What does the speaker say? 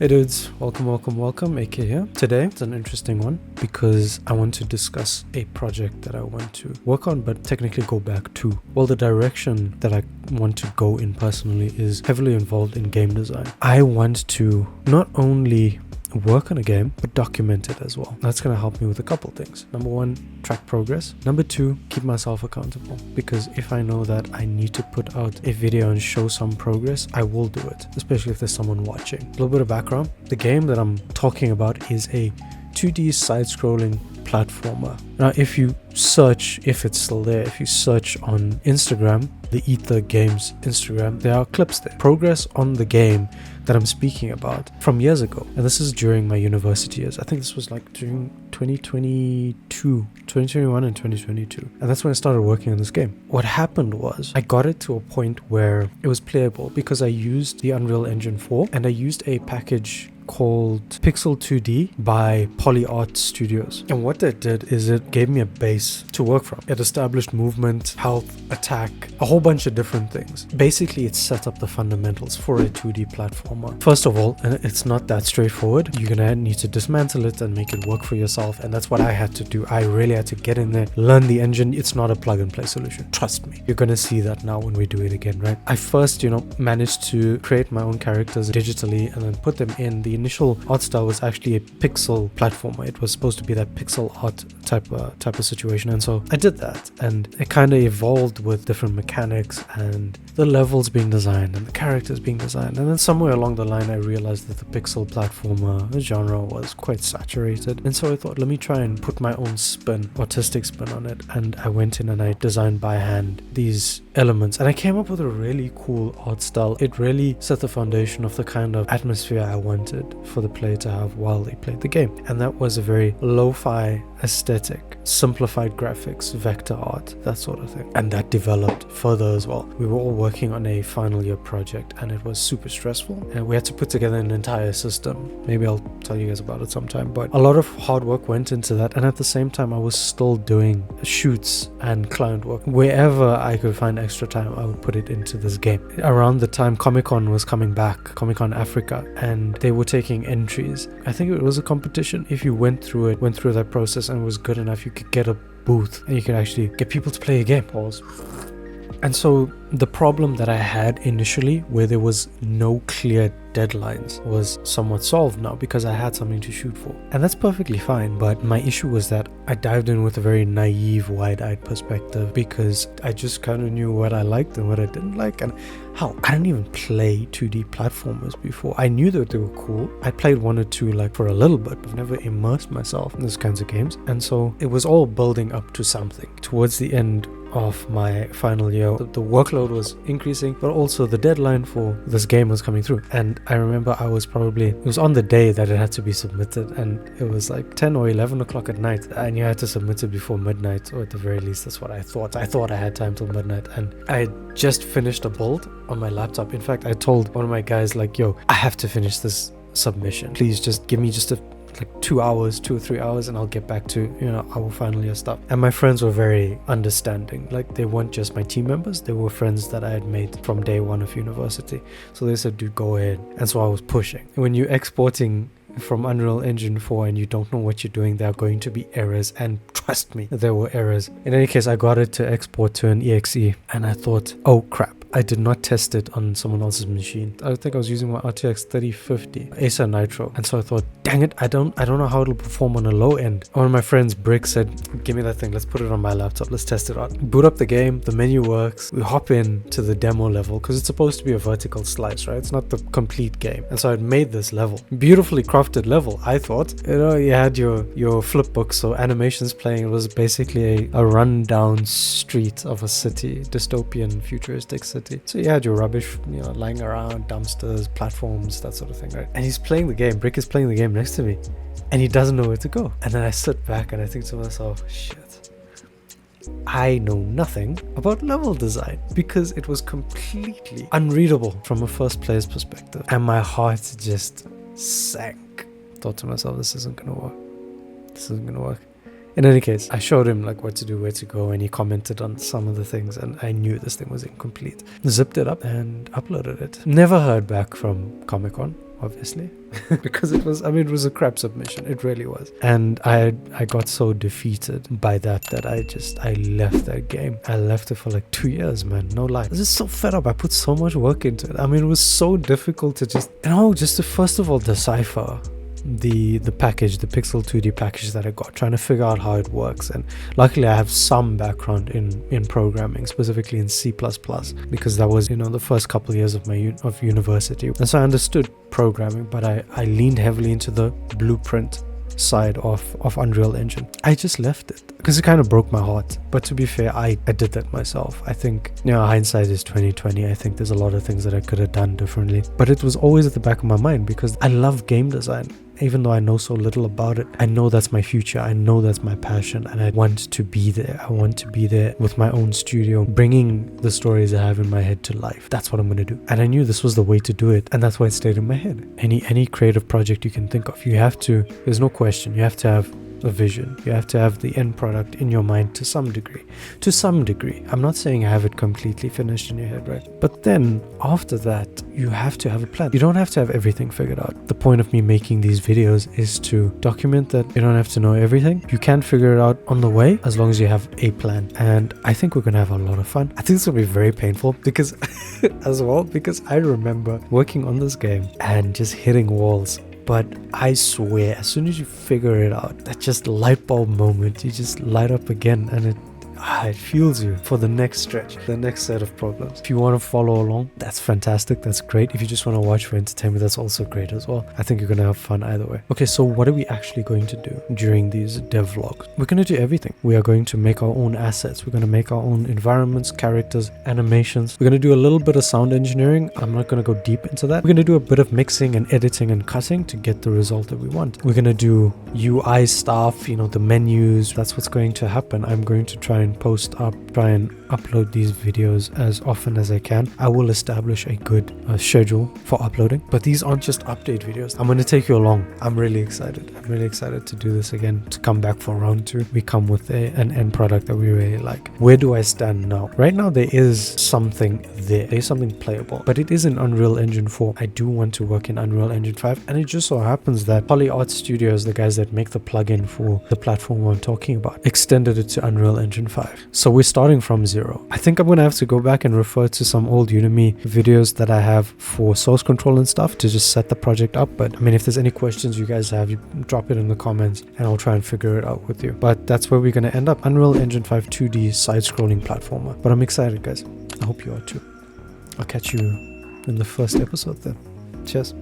Hey dudes, welcome, AK here. Today, it's an interesting one because I want to discuss a project that I want to work on but technically go back to. Well, the direction that I want to go in personally is heavily involved in game design. I want to not only work on a game but document it as well. That's going to help me with a couple things. Number one, track progress. Number two, keep myself accountable, because if I know that I need to put out a video and show some progress, I will do it, especially if there's someone watching. A little bit of background: the game that I'm talking about is a 2D side-scrolling platformer. Now, if you search, if it's still there, if you search on Instagram, the Ether Games Instagram, there are clips there. Progress on the game that I'm speaking about from years ago. And this is during my university years. I think this was like during 2021 and 2022. And that's when I started working on this game. What happened was I got it to a point where it was playable because I used the Unreal Engine 4 and I used a package called Pixel 2D by PolyArt Studios. And what that did is it gave me a base to work from. It established movement, health, attack, a whole bunch of different things. Basically, it set up the fundamentals for a 2D platformer. First of all, and it's not that straightforward. You're gonna need to dismantle it and make it work for yourself, and that's what I had to do. I really had to get in there, learn the engine. It's not a plug and play solution. Trust me. You're gonna see that now when we do it again, right? I first, managed to create my own characters digitally and then put them in. The initial art style was actually a pixel platformer. It was supposed to be that pixel art type of situation, and so I did that, and it kind of evolved with different mechanics and the levels being designed and the characters being designed. And then somewhere along the line I realized that the pixel platformer genre was quite saturated, and so I thought, let me try and put my own spin, artistic spin on it. And I went in and I designed by hand these elements, and I came up with a really cool art style. It really set the foundation of the kind of atmosphere I wanted for the player to have while they played the game, and that was a very lo-fi aesthetic, simplified graphics, vector art, that sort of thing. And that developed further as well. We were all working on a final year project and it was super stressful, and we had to put together an entire system. Maybe I'll tell you guys about it sometime, but a lot of hard work went into that. And at the same time, I was still doing shoots and client work. Wherever I could find extra time, I would put it into this game. Around the time Comic-Con was coming back, Comic-Con Africa, and they were taking entries. I think it was a competition. If you went through that process and it was good enough, you could get a booth and you could actually get people to play a game. Pause. And so the problem that I had initially, where there was no clear deadlines, was somewhat solved now because I had something to shoot for. And that's perfectly fine, but my issue was that I dived in with a very naive, wide-eyed perspective because I just kind of knew what I liked and what I didn't like. And hell, I didn't even play 2D platformers before. I knew that they were cool. I played one or two for a little bit, but I've never immersed myself in those kinds of games. And so it was all building up to something. Towards the end of my final year, the workload was increasing, but also the deadline for this game was coming through. And I remember it was on the day that it had to be submitted, and it was like 10 or 11 o'clock at night, and you had to submit it before midnight, or at the very least that's what I thought. I thought I had time till midnight, and I had just finished a build on my laptop. In fact, I told one of my guys, yo, I have to finish this submission. Please just give me just 2 or 3 hours and I'll get back to our final year stuff. And my friends were very understanding. They weren't just my team members, they were friends that I had made from day one of university. So they said, dude, go ahead. And so I was pushing. When you're exporting from Unreal Engine 4 and you don't know what you're doing, there are going to be errors, and trust me, there were errors. In any case, I got it to export to an exe, and I thought, oh crap, I did not test it on someone else's machine. I think I was using my RTX 3050 Acer Nitro, and so I thought, dang it, I don't know how it'll perform on a low end. One of my friends, Brick, said, give me that thing, let's put it on my laptop, let's test it out. Boot up the game, the menu works, we hop in to the demo level, because it's supposed to be a vertical slice, right? It's not the complete game. And so I'd made this level, beautifully crafted level. I thought, you had your flip book, so animations playing. It was basically a rundown street of a city, dystopian, futuristic city. So you had your rubbish, lying around, dumpsters, platforms, that sort of thing, right? And he's playing the game. Brick is playing the game next to me, and he doesn't know where to go. And then I sit back and I think to myself, shit, I know nothing about level design, because it was completely unreadable from a first player's perspective. And my heart just sank. Thought to myself, this isn't gonna work. In any case, I showed him what to do, where to go, and he commented on some of the things, and I knew this thing was incomplete. Zipped it up and uploaded it. Never heard back from Comic-Con obviously, because it was a crap submission. It really was. And I got so defeated by that I left that game. I left it for like 2 years, man. No lie. I was just so fed up. I put so much work into it. I mean, it was so difficult to just to first of all decipher the package, the Pixel 2D package that I got, trying to figure out how it works. And luckily I have some background in programming, specifically in C++, because that was the first couple of years of my of university, and so I understood programming, but I leaned heavily into the blueprint side of Unreal Engine. I just left it because it kind of broke my heart. But to be fair, I did that myself. I think hindsight is 2020. I think there's a lot of things that I could have done differently, but it was always at the back of my mind because I love game design. Even though I know so little about it, I know that's my future. I know that's my passion, and I want to be there. I want to be there with my own studio, bringing the stories I have in my head to life. That's what I'm going to do. And I knew this was the way to do it, and that's why it stayed in my head. Any creative project you can think of, there's no question, you have to have a vision. You have to have the end product in your mind to some degree. I'm not saying I have it completely finished in your head, right? But then after that, you have to have a plan. You don't have to have everything figured out. The point of me making these videos is to document that you don't have to know everything. You can figure it out on the way as long as you have a plan. And I think we're going to have a lot of fun. I think it's going to be very painful because because I remember working on this game and just hitting walls. But I swear, as soon as you figure it out, that just light bulb moment, you just light up again, and it fuels you for the next stretch, the next set of problems. If you want to follow along, that's fantastic. That's great. If you just want to watch for entertainment, that's also great as well. I think you're going to have fun either way. Okay, so what are we actually going to do during these dev vlogs? We're going to do everything. We are going to make our own assets. We're going to make our own environments, characters, animations. We're going to do a little bit of sound engineering. I'm not going to go deep into that. We're going to do a bit of mixing and editing and cutting to get the result that we want. We're going to do UI stuff, the menus. That's what's going to happen. I'm going to try and try and upload these videos as often as I can. I will establish a good schedule for uploading, but these aren't just update videos. I'm going to take you along. I'm really excited to do this again, to come back for round 2. We come with an end product that we really like. Where do I stand now? Right now there is something there. There's something playable, but it is in Unreal Engine 4. I do want to work in Unreal Engine 5, and it just so happens that Poly Art Studios, the guys that make the plugin for the platform I'm talking about, extended it to Unreal Engine 5. So we're starting from zero. I think I'm going to have to go back and refer to some old Udemy videos that I have for source control and stuff to just set the project up. But I mean, if there's any questions you guys have, you drop it in the comments and I'll try and figure it out with you. But that's where we're going to end up. Unreal Engine 5 2D side-scrolling platformer. But I'm excited, guys. I hope you are too. I'll catch you in the first episode then. Cheers.